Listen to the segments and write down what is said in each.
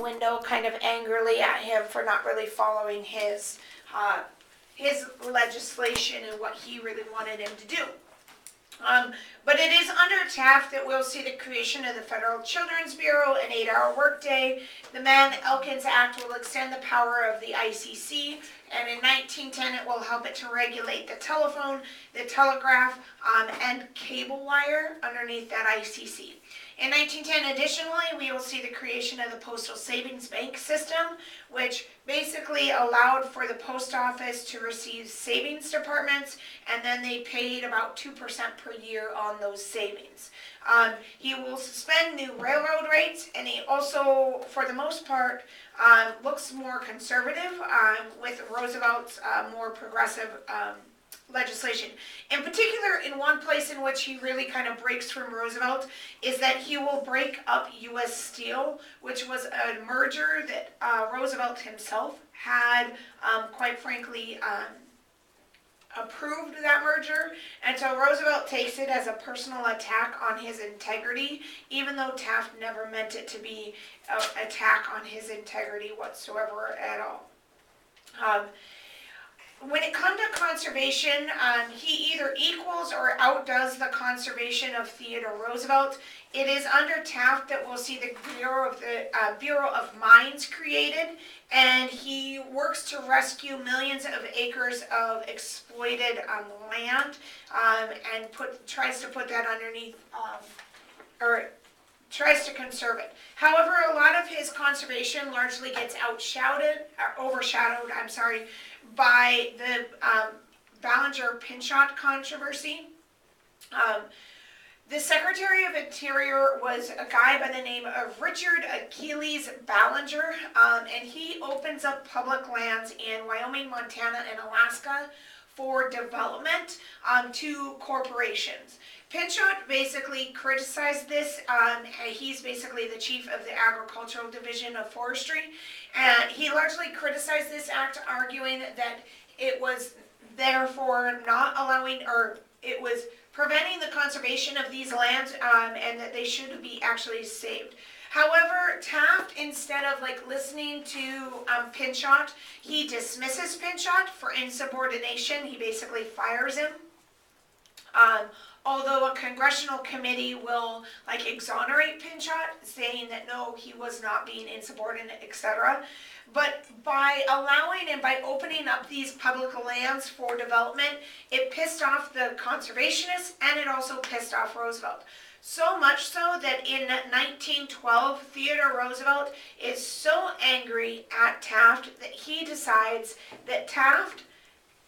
window kind of angrily at him for not really following his legislation and what he really wanted him to do. But it is under Taft that we'll see the creation of the Federal Children's Bureau, an 8-hour workday. The Mann-Elkins Act will extend the power of the ICC, and in 1910 it will help it to regulate the telephone, the telegraph, and cable wire underneath that ICC. In 1910, additionally, we will see the creation of the Postal Savings Bank system, which basically allowed for the post office to receive savings departments, and then they paid about 2% per year on those savings. He will suspend new railroad rates, and he also, for the most part, looks more conservative with Roosevelt's more progressive legislation. In particular, in one place in which he really kind of breaks from Roosevelt is that he will break up U.S. Steel, which was a merger that Roosevelt himself had, quite frankly, approved that merger, and so Roosevelt takes it as a personal attack on his integrity, even though Taft never meant it to be an attack on his integrity whatsoever at all. When it comes to conservation, he either equals or outdoes the conservation of Theodore Roosevelt. It is under Taft that we'll see the Bureau of Mines created, and he works to rescue millions of acres of exploited land, and tries to put that underneath, or tries to conserve it. However, a lot of his conservation largely gets overshadowed, by the Ballinger-Pinchot controversy. The Secretary of Interior was a guy by the name of Richard Achilles Ballinger, and he opens up public lands in Wyoming, Montana, and Alaska for development to corporations. Pinchot basically criticized this. He's basically the chief of the Agricultural Division of Forestry, and he largely criticized this act, arguing that it was therefore not allowing, or it was preventing the conservation of these lands, and that they should be actually saved. However, Taft, instead of listening to Pinchot, he dismisses Pinchot for insubordination. He basically fires him. Although a congressional committee will exonerate Pinchot, saying that no, he was not being insubordinate, etc. But by allowing and by opening up these public lands for development, it pissed off the conservationists, and it also pissed off Roosevelt. So much so that in 1912, Theodore Roosevelt is so angry at Taft that he decides that Taft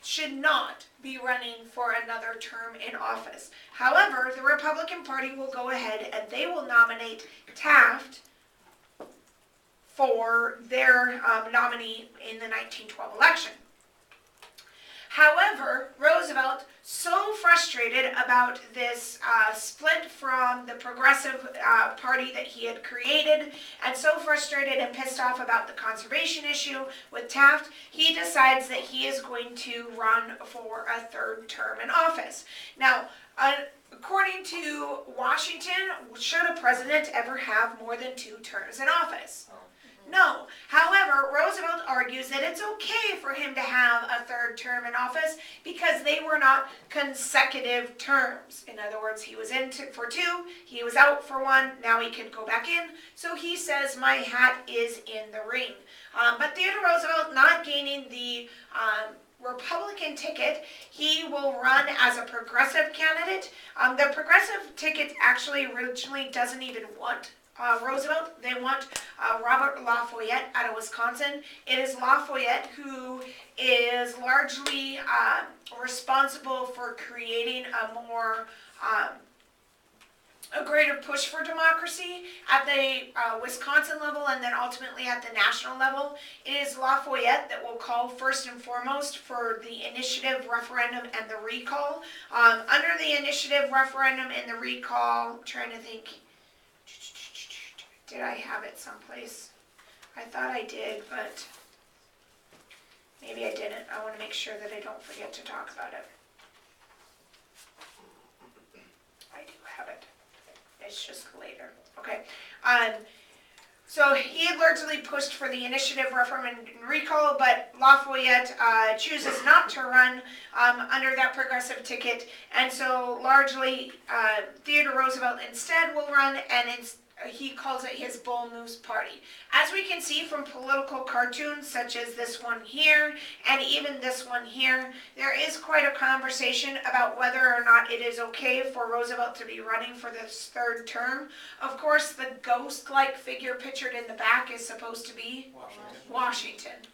should not be running for another term in office. However, the Republican Party will go ahead and they will nominate Taft for their nominee in the 1912 election. However, Roosevelt, so frustrated about this split from the Progressive Party that he had created, and so frustrated and pissed off about the conservation issue with Taft, he decides that he is going to run for a third term in office. Now, according to Washington, should a president ever have more than 2 terms in office? No. However, Roosevelt argues that it's okay for him to have a third term in office because they were not consecutive terms. In other words, he was in for 2, he was out for 1, now he can go back in. So he says, my hat is in the ring. But Theodore Roosevelt, not gaining the Republican ticket, he will run as a progressive candidate. The progressive ticket actually originally doesn't even want Roosevelt. They want Robert Lafayette out of Wisconsin. It is Lafayette who is largely responsible for creating a greater push for democracy at the Wisconsin level, and then ultimately at the national level. It is Lafayette that will call first and foremost for the initiative, referendum, and the recall. Under the initiative, referendum, and the recall, I'm trying to think, did I have it someplace? I thought I did, but maybe I didn't. I want to make sure that I don't forget to talk about it. I do have it. It's just later. Okay. So he had largely pushed for the initiative, referendum, and recall, but Lafayette chooses not to run under that progressive ticket, and so largely Theodore Roosevelt instead will run, and he calls it his Bull Moose Party. As we can see from political cartoons such as this one here and even this one here, there is quite a conversation about whether or not it is okay for Roosevelt to be running for this third term. Of course, the ghost-like figure pictured in the back is supposed to be Washington.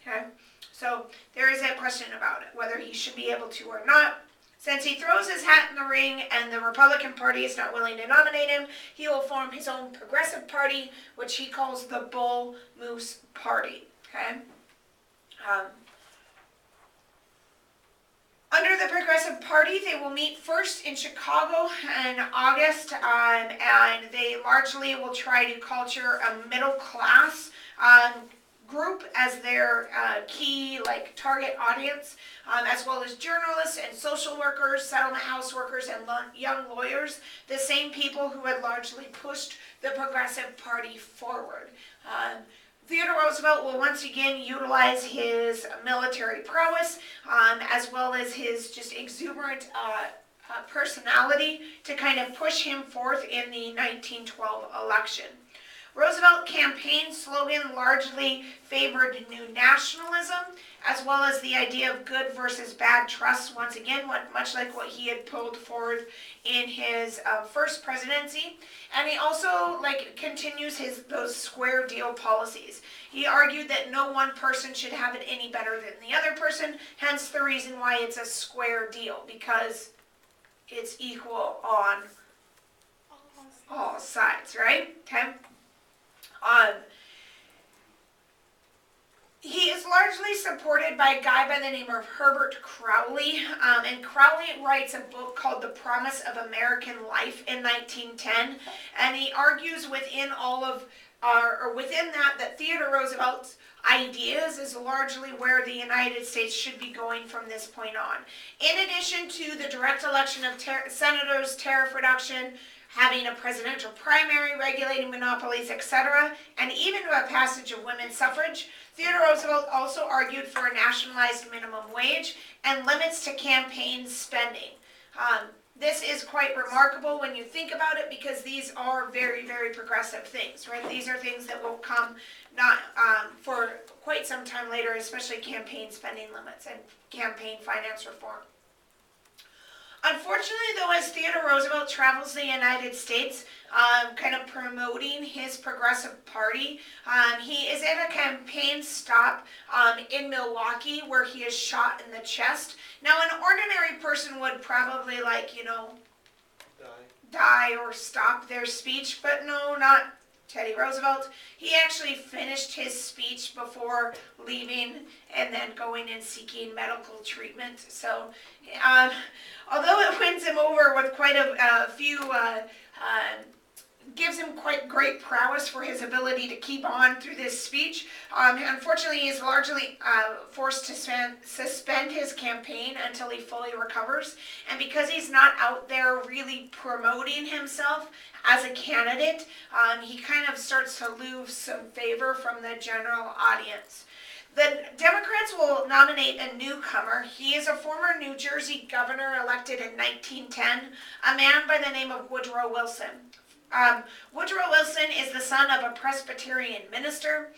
Okay? So there is that question about it, whether he should be able to or not. Since he throws his hat in the ring and the Republican Party is not willing to nominate him, he will form his own progressive party, which he calls the Bull Moose Party. Okay? Under the Progressive Party, they will meet first in Chicago in August, and they largely will try to culture a middle class group as their key target audience, as well as journalists and social workers, settlement house workers, and young lawyers, the same people who had largely pushed the Progressive Party forward. Theodore Roosevelt will once again utilize his military prowess, as well as his just exuberant personality to kind of push him forth in the 1912 election. Roosevelt campaign slogan largely favored new nationalism, as well as the idea of good versus bad trust, once again, much like what he had pulled forward in his first presidency. And he also continues those square deal policies. He argued that no one person should have it any better than the other person, hence the reason why it's a square deal, because it's equal on all sides, right? Okay. He is largely supported by a guy by the name of Herbert Crowley, and Crowley writes a book called The Promise of American Life in 1910, and he argues within within that Theodore Roosevelt's ideas is largely where the United States should be going from this point on. In addition to the direct election of senators, tariff reduction, having a presidential primary, regulating monopolies, etc., and even a passage of women's suffrage, Theodore Roosevelt also argued for a nationalized minimum wage and limits to campaign spending. This is quite remarkable when you think about it, because these are very, very progressive things, right? These are things that will come not for quite some time later, especially campaign spending limits and campaign finance reform. Unfortunately, though, as Theodore Roosevelt travels the United States, kind of promoting his progressive party, he is at a campaign stop in Milwaukee where he is shot in the chest. Now, an ordinary person would probably, die or stop their speech, but no, not Teddy Roosevelt. He actually finished his speech before leaving and then going and seeking medical treatment. So, although it wins him over with quite a few, gives him quite great prowess for his ability to keep on through this speech, unfortunately he is largely forced to suspend his campaign until he fully recovers. And because he's not out there really promoting himself as a candidate, he kind of starts to lose some favor from the general audience. The Democrats will nominate a newcomer. He is a former New Jersey governor elected in 1910, a man by the name of Woodrow Wilson. Woodrow Wilson is the son of a Presbyterian minister.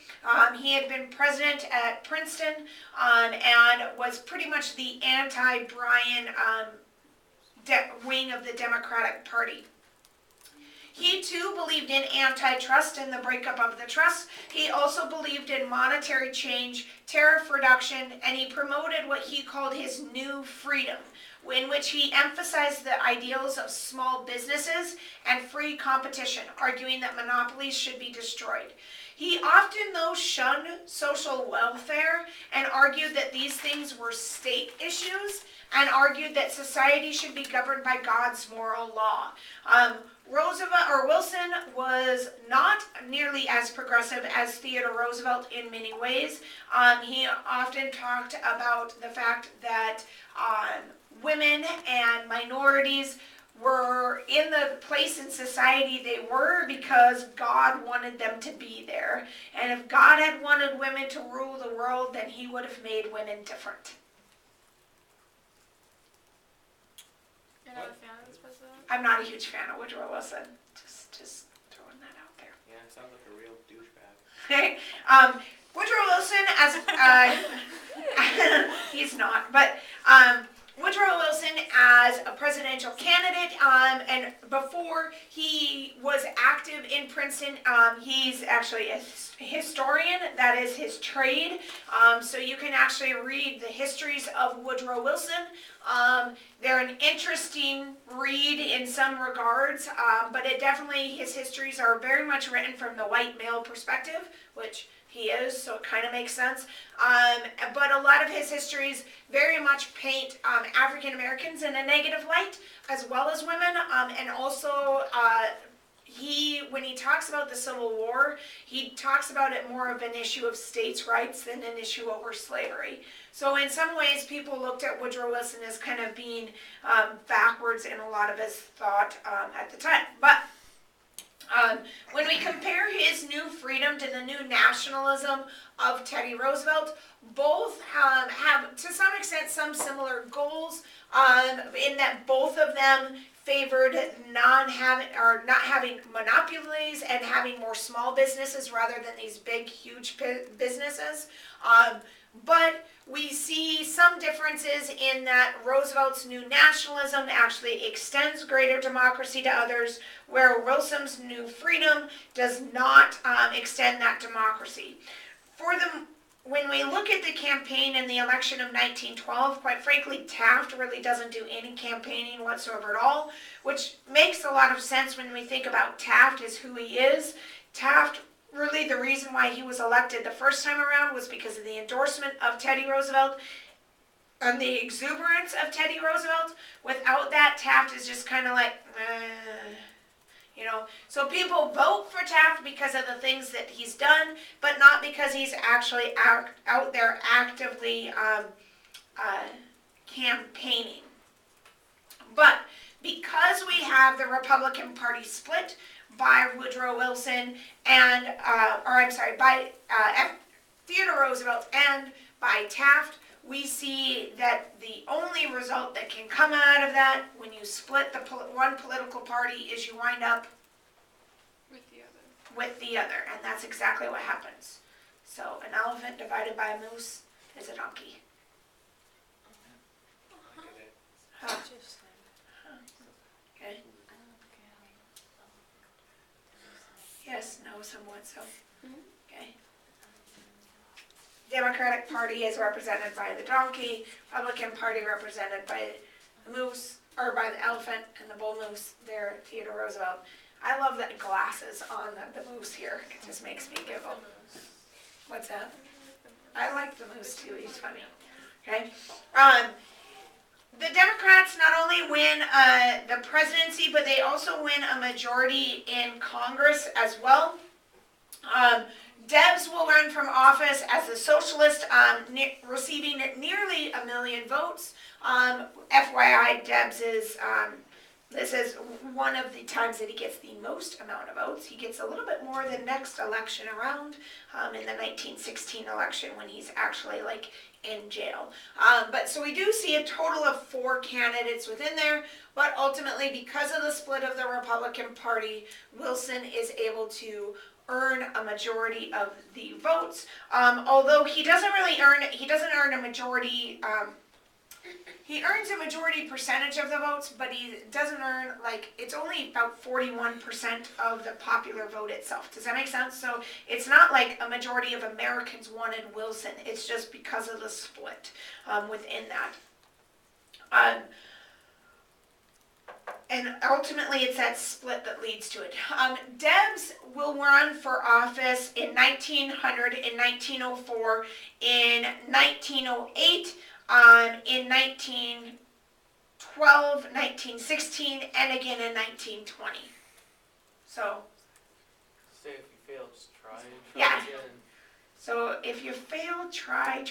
He had been president at Princeton and was pretty much the anti-Bryan wing of the Democratic Party. He too believed in antitrust and the breakup of the trust. He also believed in monetary change, tariff reduction, and he promoted what he called his new freedom, in which he emphasized the ideals of small businesses and free competition, arguing that monopolies should be destroyed. He often, though, shunned social welfare and argued that these things were state issues, and argued that society should be governed by God's moral law. Wilson was not nearly as progressive as Theodore Roosevelt in many ways. He often talked about the fact that women and minorities were in the place in society they were because God wanted them to be there. And if God had wanted women to rule the world, then he would have made women different. You're not a fan of this president? I'm not a huge fan of Woodrow Wilson. Just throwing that out there. Yeah, it sounds like a real douchebag. Okay. Woodrow Wilson, as he's not, but Woodrow Wilson as a presidential candidate, and before he was active in Princeton, he's actually a historian. That is his trade. So you can actually read the histories of Woodrow Wilson. They're an interesting read in some regards, but it definitely, his histories are very much written from the white male perspective, which he is, so it kind of makes sense. But a lot of his histories very much paint African Americans in a negative light, as well as women, and also when he talks about the Civil War, he talks about it more of an issue of states' rights than an issue over slavery. So in some ways, people looked at Woodrow Wilson as kind of being backwards in a lot of his thought at the time. But when we compare his new freedom to the new nationalism of Teddy Roosevelt, both have, to some extent, some similar goals, in that both of them favored not having monopolies and having more small businesses rather than these big, huge businesses. But we see some differences in that Roosevelt's new nationalism actually extends greater democracy to others, where Wilson's new freedom does not extend that democracy. When we look at the campaign in the election of 1912, quite frankly, Taft really doesn't do any campaigning whatsoever at all, which makes a lot of sense when we think about Taft as who he is. Taft, really the reason why he was elected the first time around was because of the endorsement of Teddy Roosevelt and the exuberance of Teddy Roosevelt. Without that, Taft is just kind of like, So people vote for Taft because of the things that he's done, but not because he's actually out there actively campaigning. But because we have the Republican Party split by Woodrow Wilson and, by Theodore Roosevelt and by Taft, we see that the only result that can come out of that when you split the one political party is you wind up with the other, and that's exactly what happens. So an elephant divided by a moose is a donkey. I get it. Huh. Okay. Yes, no, somewhat so. Okay. Democratic Party is represented by the donkey, Republican Party represented by the moose, or by the elephant, and the bull moose there, Theodore Roosevelt. I love the glasses on the moose here. It just makes me giggle. What's that? I like the moose too. He's funny. Okay. The Democrats not only win the presidency, but they also win a majority in Congress as well. Debs will run from office as a socialist, receiving nearly 1 million votes. FYI, Debs is, this is one of the times that he gets the most amount of votes. He gets a little bit more the next election around, in the 1916 election when he's actually in jail. But so we do see a total of 4 candidates within there, but ultimately because of the split of the Republican Party, Wilson is able to earn a majority of the votes. Although he doesn't earn a majority, he earns a majority percentage of the votes, but he doesn't earn, it's only about 41% of the popular vote itself. Does that make sense? So it's not like a majority of Americans wanted Wilson. It's just because of the split within that. And ultimately, it's that split that leads to it. Debs will run for office in 1900, in 1904, in 1908, in 1912, 1916, and again in 1920. So. Say if you fail, just try Yeah. again. So if you fail, try it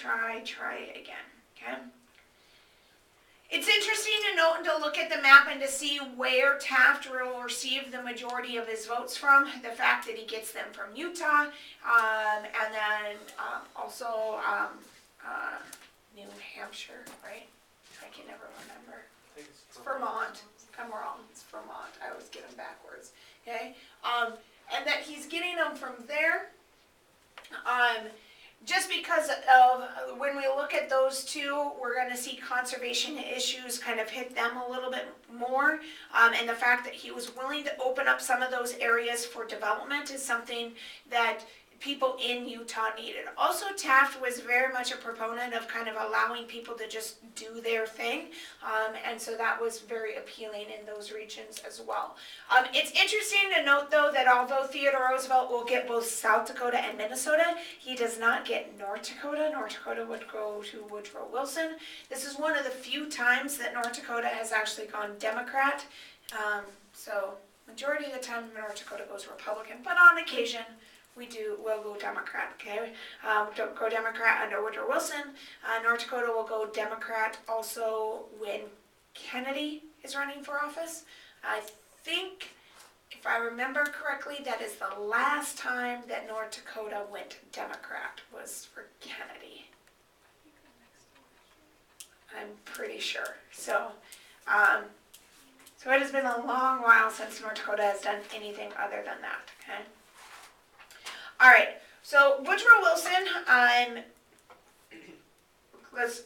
again. Okay. It's interesting to note and to look at the map and to see where Taft will receive the majority of his votes from. The fact that he gets them from Utah, and then also New Hampshire, right? I can never remember. I think It's Vermont. I'm wrong. It's Vermont. I always get them backwards. Okay, and that he's getting them from there. Just because of when we look at those two, we're going to see conservation issues kind of hit them a little bit more. And the fact that he was willing to open up some of those areas for development is something that people in Utah needed. Also, Taft was very much a proponent of kind of allowing people to just do their thing. And so that was very appealing in those regions as well. It's interesting to note, though, that although Theodore Roosevelt will get both South Dakota and Minnesota, he does not get North Dakota. North Dakota would go to Woodrow Wilson. This is one of the few times that North Dakota has actually gone Democrat. So majority of the time, North Dakota goes Republican, but on occasion, we'll go Democrat, okay? Don't go Democrat under Woodrow Wilson. North Dakota will go Democrat also when Kennedy is running for office. I think, if I remember correctly, that is the last time that North Dakota went Democrat was for Kennedy. I'm pretty sure. So it has been a long while since North Dakota has done anything other than that, okay? All right, so Woodrow Wilson, let's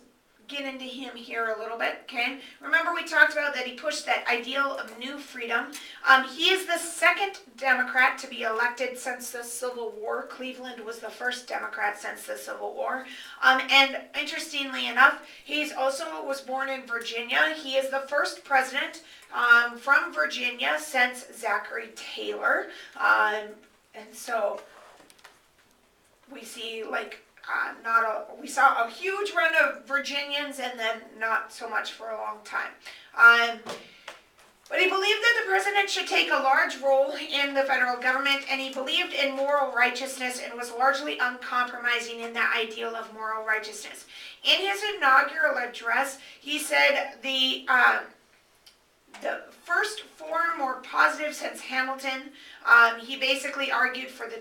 get into him here a little bit, okay? Remember we talked about that he pushed that ideal of new freedom. He is the second Democrat to be elected since the Civil War. Cleveland was the first Democrat since the Civil War. And interestingly enough, he's also was born in Virginia. He is the first president from Virginia since Zachary Taylor. And so we see we saw a huge run of Virginians and then not so much for a long time. But he believed that the president should take a large role in the federal government, and he believed in moral righteousness and was largely uncompromising in that ideal of moral righteousness. In his inaugural address, he said the first forum more positive since Hamilton. He basically argued for the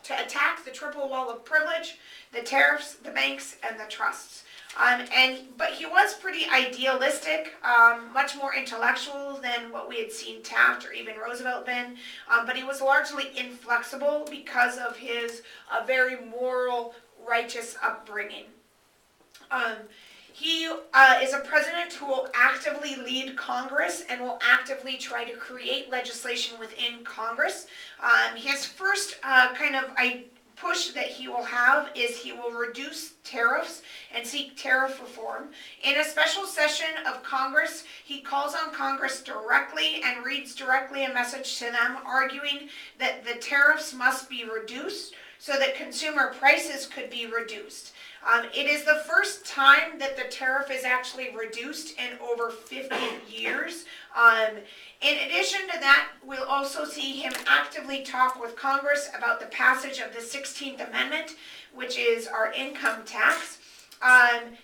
to attack the triple wall of privilege, the tariffs, the banks, and the trusts. But he was pretty idealistic, much more intellectual than what we had seen Taft or even Roosevelt been. But he was largely inflexible because of his very moral, righteous upbringing. He is a president who will actively lead Congress and will actively try to create legislation within Congress. His first push that he will have is he will reduce tariffs and seek tariff reform. In a special session of Congress, he calls on Congress directly and reads directly a message to them arguing that the tariffs must be reduced so that consumer prices could be reduced. It is the first time that the tariff is actually reduced in over 50 years. In addition to that, we'll also see him actively talk with Congress about the passage of the 16th Amendment, which is our income tax.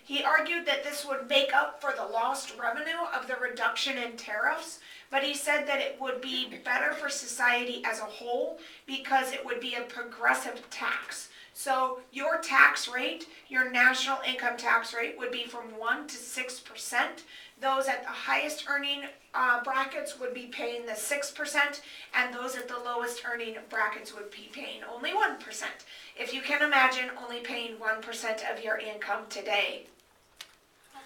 He argued that this would make up for the lost revenue of the reduction in tariffs, but he said that it would be better for society as a whole because it would be a progressive tax. So your tax rate, your national income tax rate, would be from 1% to 6%. Those at the highest earning brackets would be paying the 6%, and those at the lowest earning brackets would be paying only 1%. If you can imagine only paying 1% of your income today. I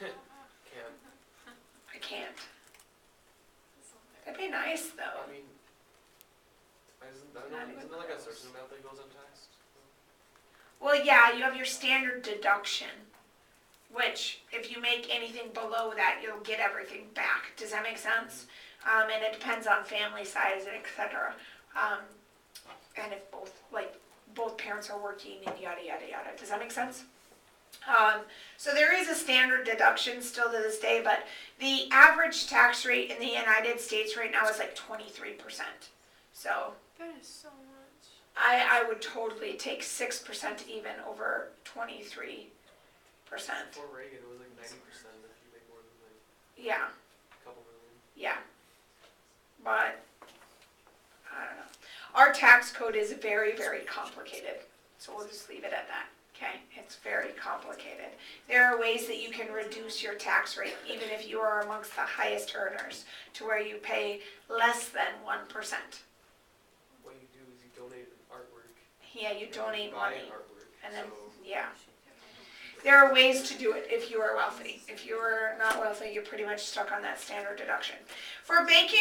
can't. That'd be nice, though. I mean, isn't there like a certain amount that goes untaxed? Well, yeah, you have your standard deduction, which if you make anything below that, you'll get everything back. Does that make sense? And it depends on family size and etc. And if both parents are working and yada yada yada. Does that make sense? So there is a standard deduction still to this day, but the average tax rate in the United States right now is like 23%. So That is so much. I would totally take 6% even over 23%. Before Reagan, it was like 90% if you make Yeah, couple million. yeah. But, I don't know. Our tax code is very, very complicated, so we'll just leave it at that, okay? It's very complicated. There are ways that you can reduce your tax rate, even if you are amongst the highest earners, to where you pay less than 1%. What you do is you donate artwork. Yeah, you donate buy money, artwork. and then, So yeah. There are ways to do it if you are wealthy. If you are not wealthy, you're pretty much stuck on that standard deduction. For banking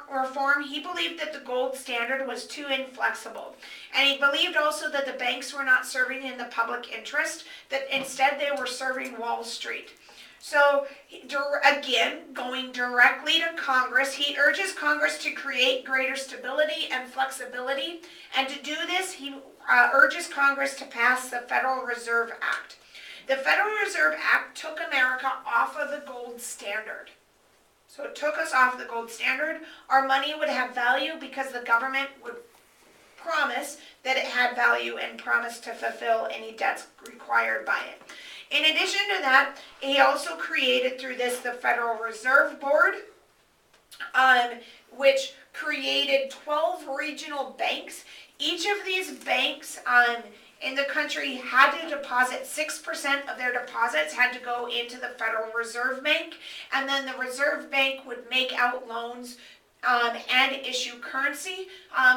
reform, he believed that the gold standard was too inflexible. And he believed also that the banks were not serving in the public interest, that instead they were serving Wall Street. So, again, going directly to Congress, he urges Congress to create greater stability and flexibility. And to do this, he urges Congress to pass the Federal Reserve Act. The Federal Reserve Act took America off of the gold standard. So it took us off the gold standard. Our money would have value because the government would promise that it had value and promise to fulfill any debts required by it. In addition to that, he also created through this the Federal Reserve Board, which created 12 regional banks. Each of these banks in the country had to deposit 6% of their deposits had to go into the Federal Reserve Bank, and then the Reserve Bank would make out loans and issue currency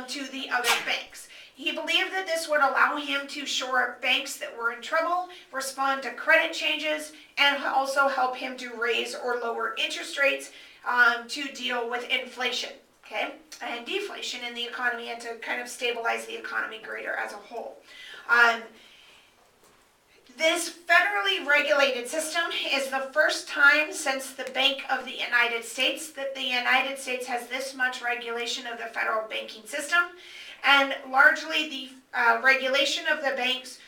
to the other banks. He believed that this would allow him to shore up banks that were in trouble, respond to credit changes, and also help him to raise or lower interest rates to deal with inflation, okay, and deflation in the economy, and to kind of stabilize the economy greater as a whole. This federally regulated system is the first time since the Bank of the United States that the United States has this much regulation of the federal banking system, and largely the regulation of the banks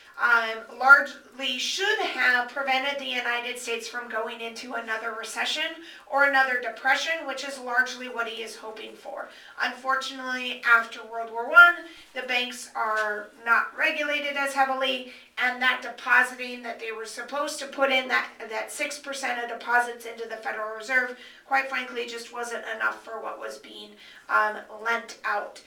largely should have prevented the United States from going into another recession or another depression, which is largely what he is hoping for. Unfortunately, after World War I, the banks are not regulated as heavily, and that depositing that they were supposed to put in, that 6% of deposits into the Federal Reserve, quite frankly, just wasn't enough for what was being lent out.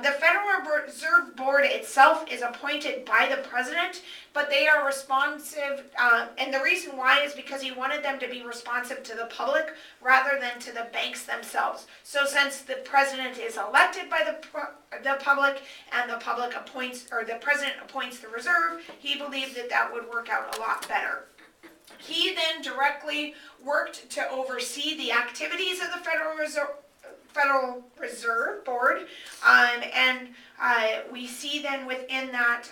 The Federal Reserve Board itself is appointed by the president, but they are responsive, and the reason why is because he wanted them to be responsive to the public rather than to the banks themselves. So since the president is elected by the public, and the public appoints, or the president appoints the reserve, he believed that that would work out a lot better. He then directly worked to oversee the activities of the Federal Reserve Board, and we see then within that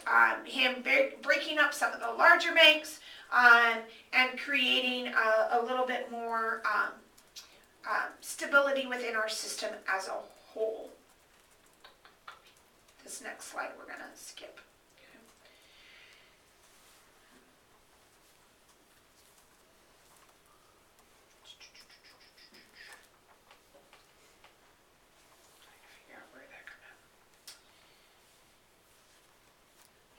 him breaking up some of the larger banks and creating a little bit more stability within our system as a whole. This next slide we're going to skip.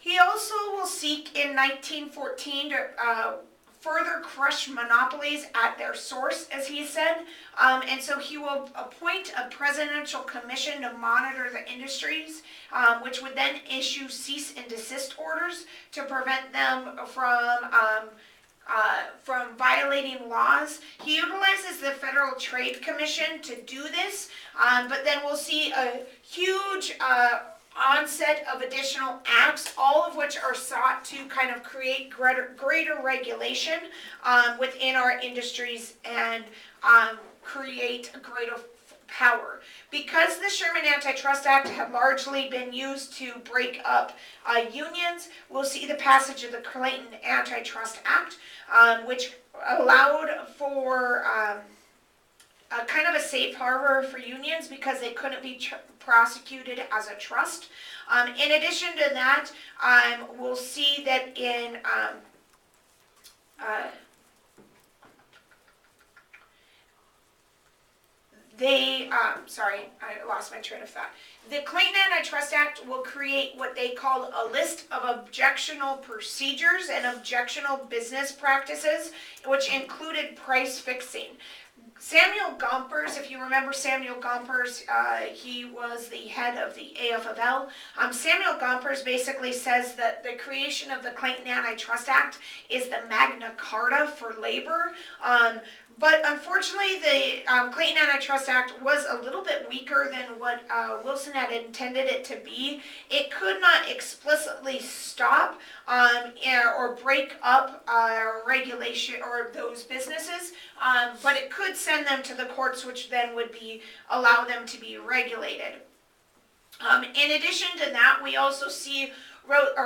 He also will seek in 1914 to further crush monopolies at their source, as he said, and so he will appoint a presidential commission to monitor the industries, which would then issue cease and desist orders to prevent them from violating laws. He utilizes the Federal Trade Commission to do this, but then we'll see a huge onset of additional acts, all of which are sought to kind of create greater regulation within our industries and create greater power. Because the Sherman Antitrust Act had largely been used to break up unions, we'll see the passage of the Clayton Antitrust Act, which allowed for a kind of a safe harbor for unions because they couldn't be prosecuted as a trust. In addition to that, we'll see that in sorry, I lost my train of thought. The Clayton Antitrust Act will create what they call a list of objectionable procedures and objectionable business practices, which included price fixing. Samuel Gompers, if you remember Samuel Gompers, he was the head of the AFL. Samuel Gompers basically says that the creation of the Clayton Antitrust Act is the Magna Carta for labor. But unfortunately, the Clayton Antitrust Act was a little bit weaker than what Wilson had intended it to be. It could not explicitly stop or break up regulation or those businesses, but it could send them to the courts, which then would allow them to be regulated. In addition to that, we also see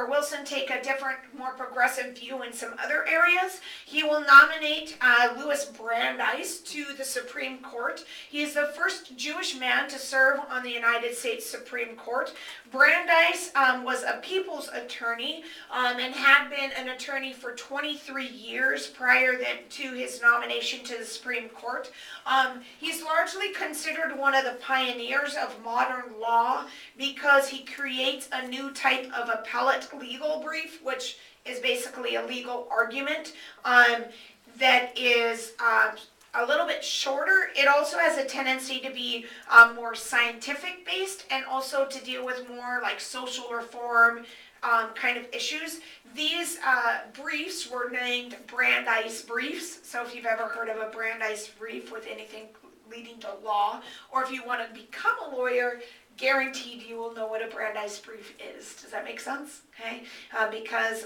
Wilson take a different, more progressive view in some other areas. He will nominate Louis Brandeis to the Supreme Court. He is the first Jewish man to serve on the United States Supreme Court. Brandeis was a people's attorney and had been an attorney for 23 years prior to his nomination to the Supreme Court. He's largely considered one of the pioneers of modern law because he creates a new type of appellate legal brief, which is basically a legal argument that is a little bit shorter. It also has a tendency to be more scientific based and also to deal with more like social reform kind of issues. These briefs were named Brandeis briefs. So if you've ever heard of a Brandeis brief with anything leading to law, or if you want to become a lawyer, guaranteed you will know what a Brandeis brief is. Does that make sense? Okay, because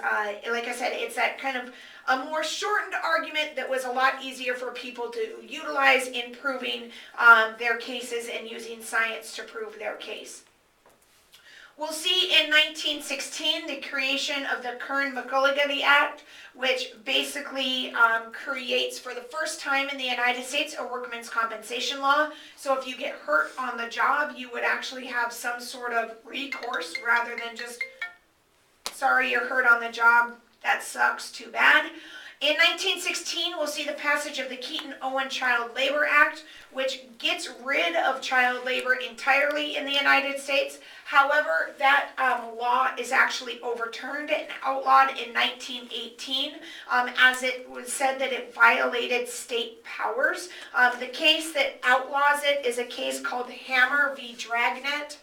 like I said, it's that kind of a more shortened argument that was a lot easier for people to utilize in proving their cases and using science to prove their case. We'll see in 1916 the creation of the Kern-McGillicuddy Act, which basically creates for the first time in the United States a workman's compensation law. So if you get hurt on the job, you would actually have some sort of recourse rather than just, sorry, you're hurt on the job, that sucks, too bad. In 1916, we'll see the passage of the Keaton-Owen Child Labor Act, which gets rid of child labor entirely in the United States. However, that law is actually overturned and outlawed in 1918, as it was said that it violated state powers. The case that outlaws it is a case called Hammer v. Dragnet.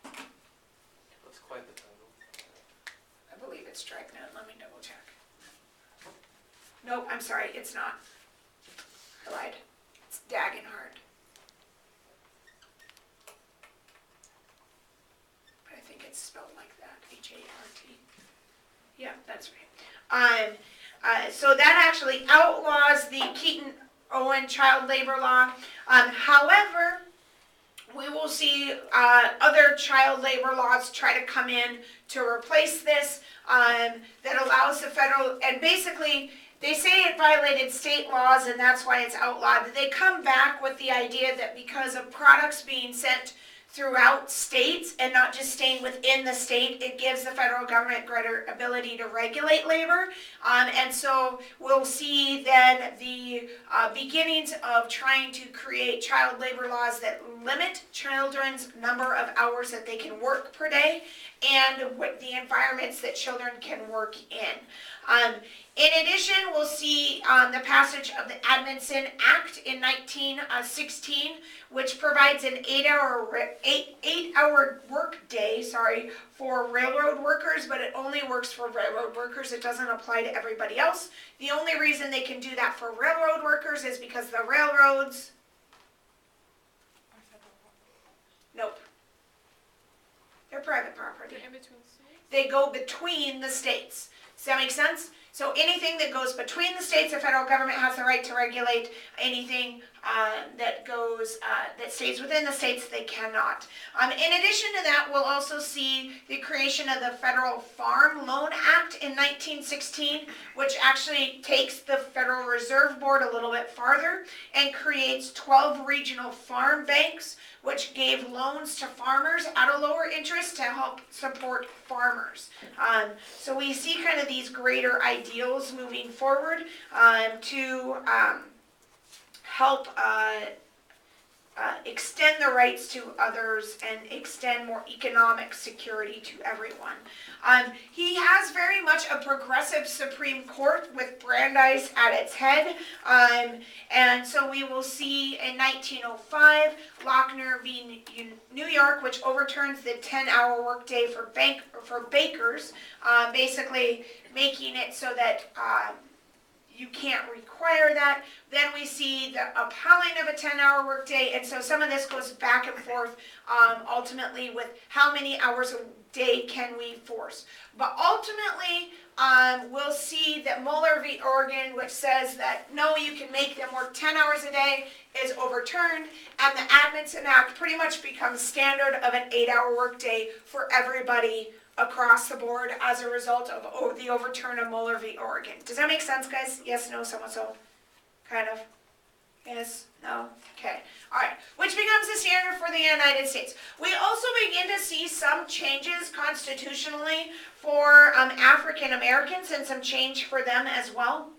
That's quite the title. I believe it's Dragnet. Let me double check. Nope, I'm sorry, it's not. I lied. It's Dagenhart. But I think it's spelled like that, H-A-R-T. Yeah, that's right. So that actually outlaws the Keaton-Owen child labor law. However, we will see other child labor laws try to come in to replace this that allows the federal, and basically they say it violated state laws and that's why it's outlawed. They come back with the idea that because of products being sent throughout states and not just staying within the state, it gives the federal government greater ability to regulate labor. And so we'll see then the beginnings of trying to create child labor laws that limit children's number of hours that they can work per day and what the environments that children can work in. In addition, we'll see the passage of the Adamson Act in 1916, which provides an 8-hour work day, for railroad workers, but it only works for railroad workers. It doesn't apply to everybody else. The only reason they can do that for railroad workers is because the railroads, nope, they're private property. In between states? They go between the states. Does that make sense? So anything that goes between the states, the federal government has the right to regulate. Anything that stays within the states, they cannot. In addition to that, we'll also see the creation of the Federal Farm Loan Act in 1916, which actually takes the Federal Reserve Board a little bit farther and creates 12 regional farm banks, which gave loans to farmers at a lower interest to help support farmers. So we see kind of these greater ideals moving forward to help extend the rights to others and extend more economic security to everyone. He has very much a progressive Supreme Court with Brandeis at its head, and so we will see in 1905 Lochner v. New York, which overturns the 10-hour workday for bakers, basically making it so that you can't require that. Then we see the uphauling of a 10-hour workday, and so some of this goes back and forth ultimately with how many hours a day can we force. But ultimately, we'll see that Mueller v. Oregon, which says that no, you can make them work 10 hours a day, is overturned, and the Adamson Act pretty much becomes standard of an 8-hour workday for everybody across the board as a result of the overturn of Mueller v. Oregon. Does that make sense, guys? Yes, no, so? Kind of? Yes? No? Okay. All right. Which becomes the standard for the United States. We also begin to see some changes constitutionally for African Americans and some change for them as well.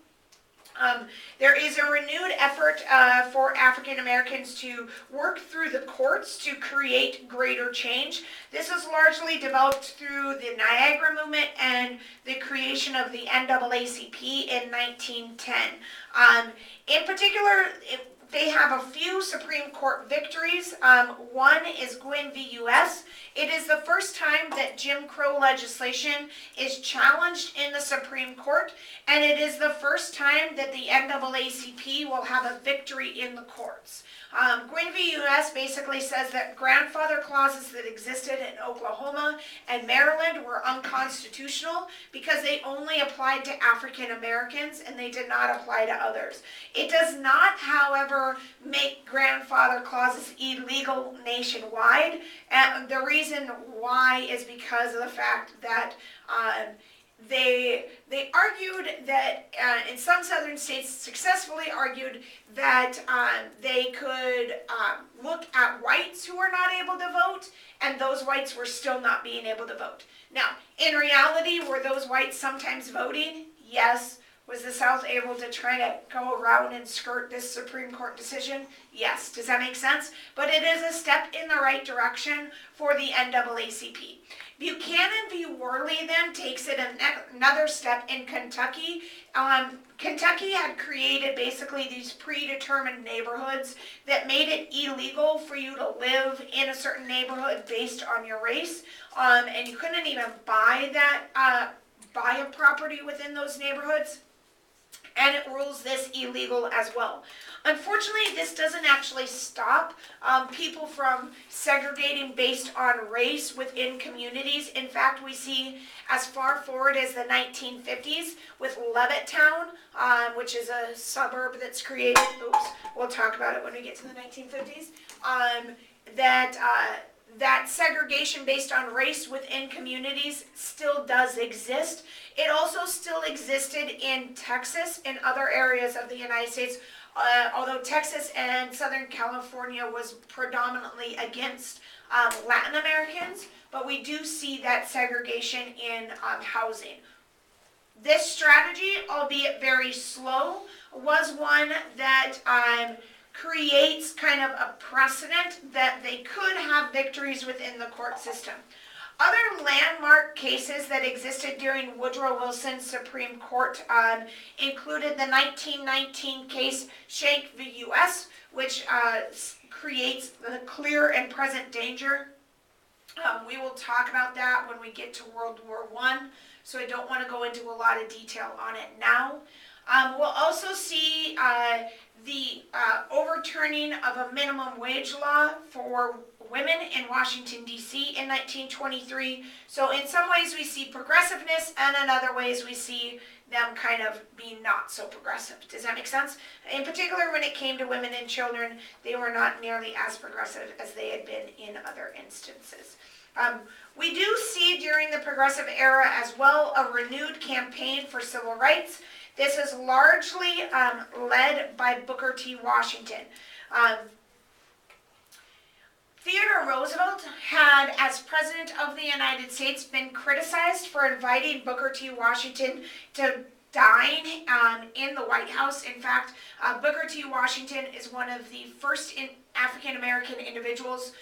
There is a renewed effort for African Americans to work through the courts to create greater change. This was largely developed through the Niagara Movement and the creation of the NAACP in 1910. In particular, they have a few Supreme Court victories. One is Gwynne v. U.S. It is the first time that Jim Crow legislation is challenged in the Supreme Court, and it is the first time that the NAACP will have a victory in the courts. Gwynne v. U.S. basically says that grandfather clauses that existed in Oklahoma and Maryland were unconstitutional because they only applied to African Americans and they did not apply to others. It does not, however, make grandfather clauses illegal nationwide, and the reason why is because of the fact that they argued that in some southern states successfully argued that they could look at whites who were not able to vote, and those whites were still not being able to vote. Now, in reality, were those whites sometimes voting? Yes. Was the South able to try to go around and skirt this Supreme Court decision? Yes. Does that make sense? But it is a step in the right direction for the NAACP. Buchanan v. Worley then takes it another step in Kentucky. Kentucky had created basically these predetermined neighborhoods that made it illegal for you to live in a certain neighborhood based on your race, and you couldn't even buy a property within those neighborhoods. And it rules this illegal as well. Unfortunately, this doesn't actually stop people from segregating based on race within communities. In fact, we see as far forward as the 1950s with Levittown, which is a suburb that's created. Oops, we'll talk about it when we get to the 1950s. That segregation based on race within communities still does exist. It also still existed in Texas and other areas of the United States, although Texas and Southern California was predominantly against Latin Americans, but we do see that segregation in housing. This strategy, albeit very slow, was one that creates kind of a precedent that they could have victories within the court system. Other landmark cases that existed during Woodrow Wilson's Supreme Court included the 1919 case Schenck v. U.S., which creates the clear and present danger. We will talk about that when we get to World War I, so I don't want to go into a lot of detail on it now. We'll also see the overturning of a minimum wage law for women in Washington, D.C. in 1923. So in some ways we see progressiveness, and in other ways we see them kind of being not so progressive. Does that make sense? In particular, when it came to women and children, they were not nearly as progressive as they had been in other instances. We do see during the progressive era as well a renewed campaign for civil rights. This is largely led by Booker T. Washington. Theodore Roosevelt had, as President of the United States, been criticized for inviting Booker T. Washington to dine in the White House. In fact, Booker T. Washington is one of the first African American individuals.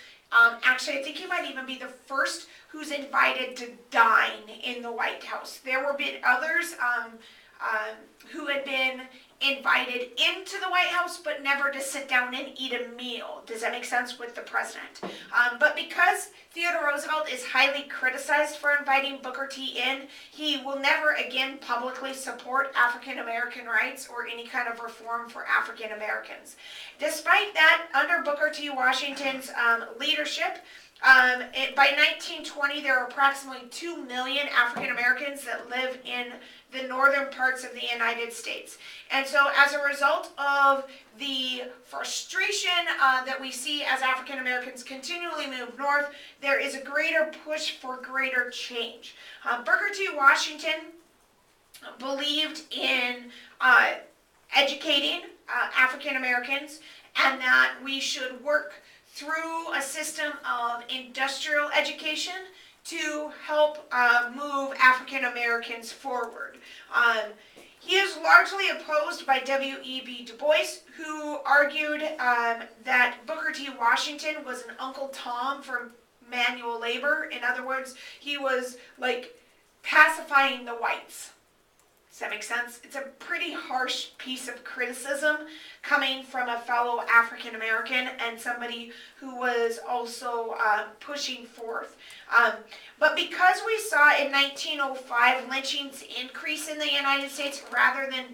Actually, I think he might even be the first who's invited to dine in the White House. There were been others who had been invited into the White House, but never to sit down and eat a meal. Does that make sense with the president? But because Theodore Roosevelt is highly criticized for inviting Booker T in, he will never again publicly support African American rights or any kind of reform for African Americans. Despite that, under Booker T. Washington's leadership, by 1920, there are approximately 2 million African Americans that live in the northern parts of the United States. And so as a result of the frustration that we see as African Americans continually move north, there is a greater push for greater change. Booker T. Washington believed in educating African Americans, and that we should work through a system of industrial education to help move African Americans forward. He is largely opposed by W.E.B. Du Bois, who argued that Booker T. Washington was an Uncle Tom for manual labor. In other words, he was like pacifying the whites. Does that make sense? It's a pretty harsh piece of criticism coming from a fellow African American and somebody who was also pushing forth. But because we saw in 1905 lynchings increase in the United States rather than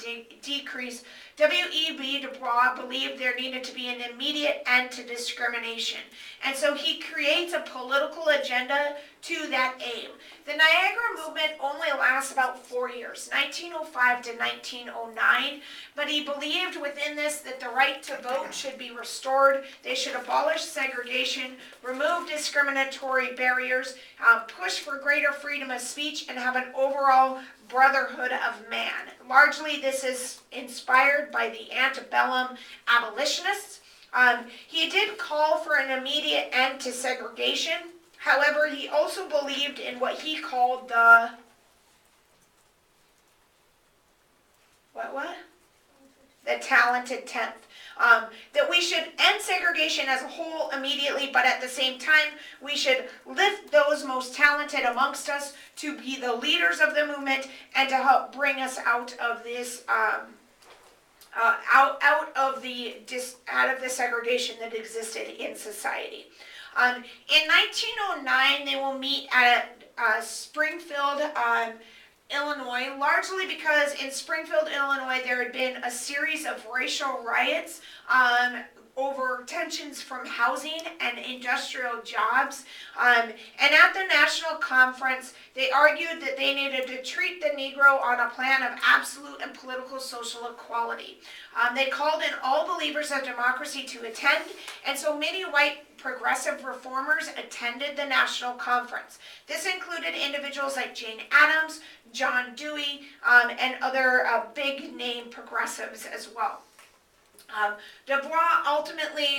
decrease, W.E.B. Du Bois believed there needed to be an immediate end to discrimination. And so he creates a political agenda to that aim. The Niagara movement only lasts about 4 years, 1905 to 1909, but he believed within this that the right to vote should be restored. They should abolish segregation, remove discriminatory barriers, push for greater freedom of speech, and have an overall brotherhood of man. Largely, this is inspired by the antebellum abolitionists. He did call for an immediate end to segregation. However, he also believed in what he called the the talented tenth. That we should end segregation as a whole immediately, but at the same time, we should lift those most talented amongst us to be the leaders of the movement and to help bring us out of this, out of the segregation that existed in society. In 1909, they will meet at Springfield, Illinois, largely because in Springfield, Illinois, there had been a series of racial riots over tensions from housing and industrial jobs. And at the national conference, they argued that they needed to treat the Negro on a plan of absolute and political social equality. They called in all believers of democracy to attend, and so many white progressive reformers attended the national conference. This included individuals like Jane Addams, John Dewey, and other big name progressives as well. Du Bois ultimately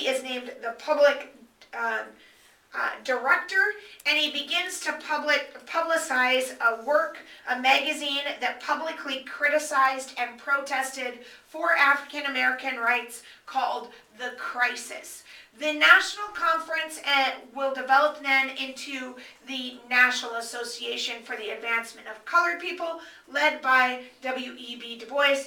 is named the public director, and he begins to publicize a magazine that publicly criticized and protested for African American rights called The Crisis. The national conference will develop then into the National Association for the Advancement of Colored People, led by W.E.B. Du Bois,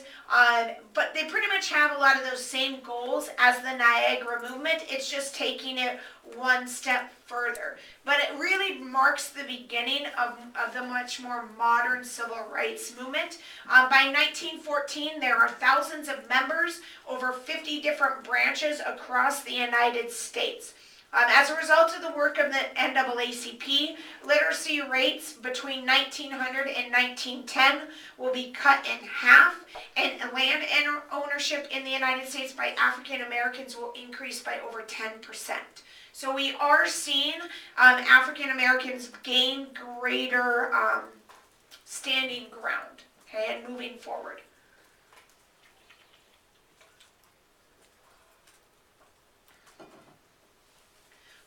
but they pretty much have a lot of those same goals as the Niagara movement. It's just taking it one step further. But it really marks the beginning of the much more modern civil rights movement. By 1914, there are thousands of members, over 50 different branches across the United States. As a result of the work of the NAACP, literacy rates between 1900 and 1910 will be cut in half, and land ownership in the United States by African Americans will increase by over 10%. So we are seeing African Americans gain greater standing ground, okay, and moving forward.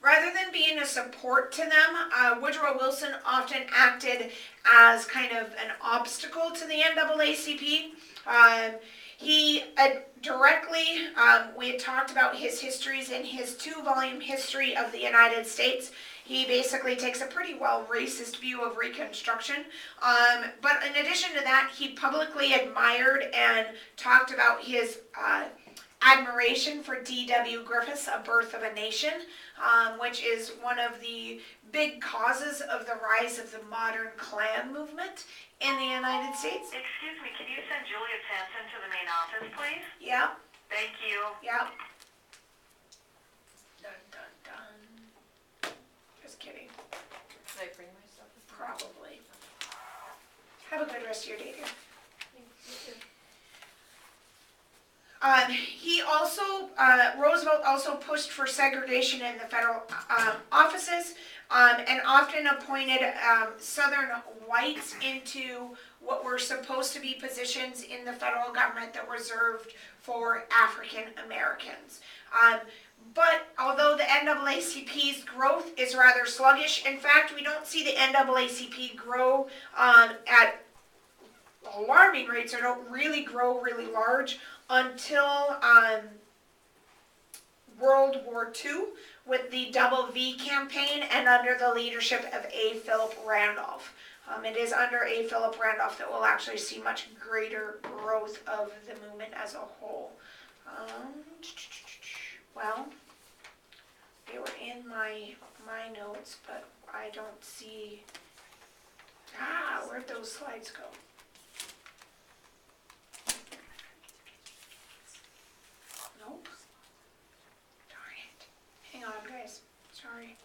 rather than being a support to them, Woodrow Wilson often acted as kind of an obstacle to the NAACP. He directly, we had talked about his histories in his 2-volume history of the United States. He basically takes a pretty well racist view of Reconstruction. But in addition to that, he publicly admired and talked about his admiration for D.W. Griffith's A Birth of a Nation, which is one of the big causes of the rise of the modern Klan movement in the United States. Excuse me, can you send Julia Sampson to the main office, please? Yeah, Thank you. yeah. Dun, dun, dun. Just kidding. Should I bring my stuff? Probably. Have a good rest of your day, dear. He also, Roosevelt also pushed for segregation in the federal offices, and often appointed Southern whites into what were supposed to be positions in the federal government that were reserved for African Americans. But although the NAACP's growth is rather sluggish, in fact, we don't see the NAACP grow at alarming rates, or don't really grow really large until World War II with the Double V campaign and under the leadership of A. Philip Randolph. It is under A. Philip Randolph that we'll actually see much greater growth of the movement as a whole. Well, they were in my notes, but I don't see, where'd those slides go? Nope. Darn it. Hang on, guys. Sorry.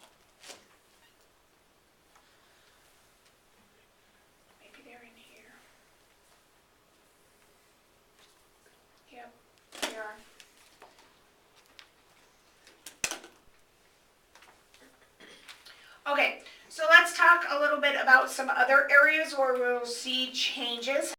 Maybe they're in here. Yep, they are. Okay, so let's talk a little bit about some other areas where we'll see changes.